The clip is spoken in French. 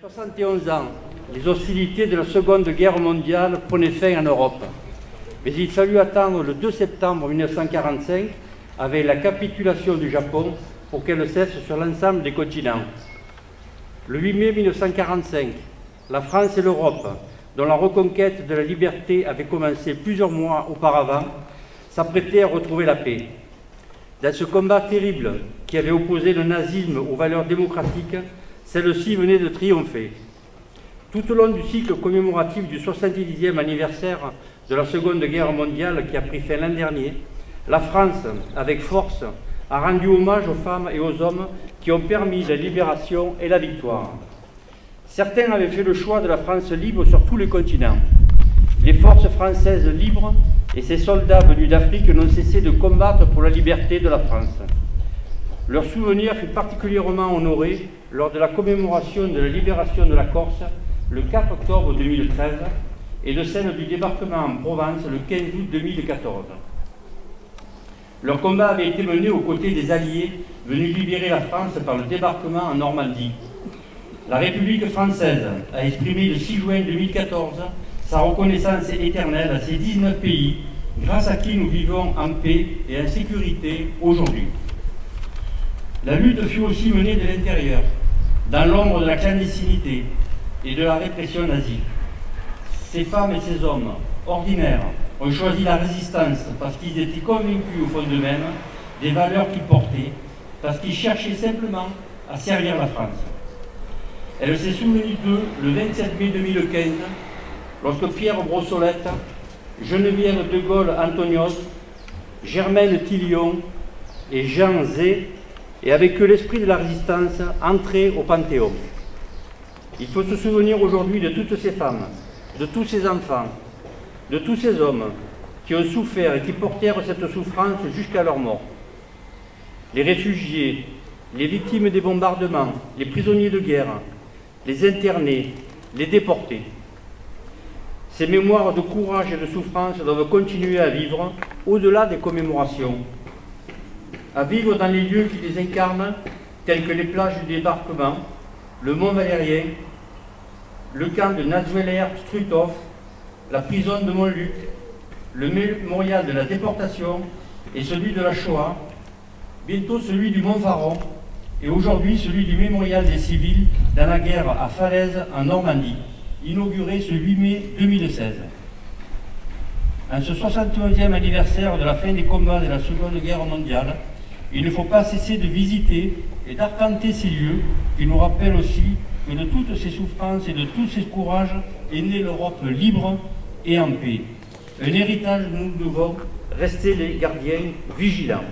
71 ans, les hostilités de la Seconde Guerre mondiale prenaient fin en Europe. Mais il fallut attendre le 2 septembre 1945, avec la capitulation du Japon, pour qu'elle cesse sur l'ensemble des continents. Le 8 mai 1945, la France et l'Europe, dont la reconquête de la liberté avait commencé plusieurs mois auparavant, s'apprêtaient à retrouver la paix. Dans ce combat terrible qui avait opposé le nazisme aux valeurs démocratiques, celle-ci venait de triompher. Tout au long du cycle commémoratif du 70e anniversaire de la Seconde Guerre mondiale qui a pris fin l'an dernier, la France, avec force, a rendu hommage aux femmes et aux hommes qui ont permis la libération et la victoire. Certains avaient fait le choix de la France libre sur tous les continents. Les forces françaises libres et ces soldats venus d'Afrique n'ont cessé de combattre pour la liberté de la France. Leur souvenir fut particulièrement honoré lors de la commémoration de la libération de la Corse le 4 octobre 2013 et de celle du débarquement en Provence le 15 août 2014. Leur combat avait été mené aux côtés des Alliés venus libérer la France par le débarquement en Normandie. La République française a exprimé le 6 juin 2014 sa reconnaissance éternelle à ces 19 pays, grâce à qui nous vivons en paix et en sécurité aujourd'hui. La lutte fut aussi menée de l'intérieur, dans l'ombre de la clandestinité et de la répression nazie. Ces femmes et ces hommes, ordinaires, ont choisi la résistance parce qu'ils étaient convaincus au fond d'eux-mêmes des valeurs qu'ils portaient, parce qu'ils cherchaient simplement à servir la France. Elle s'est souvenue d'eux le 27 mai 2015, lorsque Pierre Brossolette, Geneviève de Gaulle-Antonios, Germaine Tillion et Jean Zay, et avec eux l'esprit de la résistance, entraient au Panthéon. Il faut se souvenir aujourd'hui de toutes ces femmes, de tous ces enfants, de tous ces hommes qui ont souffert et qui portèrent cette souffrance jusqu'à leur mort. Les réfugiés, les victimes des bombardements, les prisonniers de guerre, les internés, les déportés. Ces mémoires de courage et de souffrance doivent continuer à vivre au-delà des commémorations, à vivre dans les lieux qui les incarnent, tels que les plages du débarquement, le Mont Valérien, le camp de Natzweiler-Struthof, la prison de Montluc, le mémorial de la déportation et celui de la Shoah, bientôt celui du Mont-Faron et aujourd'hui celui du mémorial des civils dans la guerre à Falaise en Normandie, inauguré ce 8 mai 2016. En ce 71e anniversaire de la fin des combats de la Seconde Guerre mondiale, il ne faut pas cesser de visiter et d'arpenter ces lieux qui nous rappellent aussi que de toutes ces souffrances et de tous ces courages est née l'Europe libre et en paix. Un héritage dont nous devons rester les gardiens vigilants.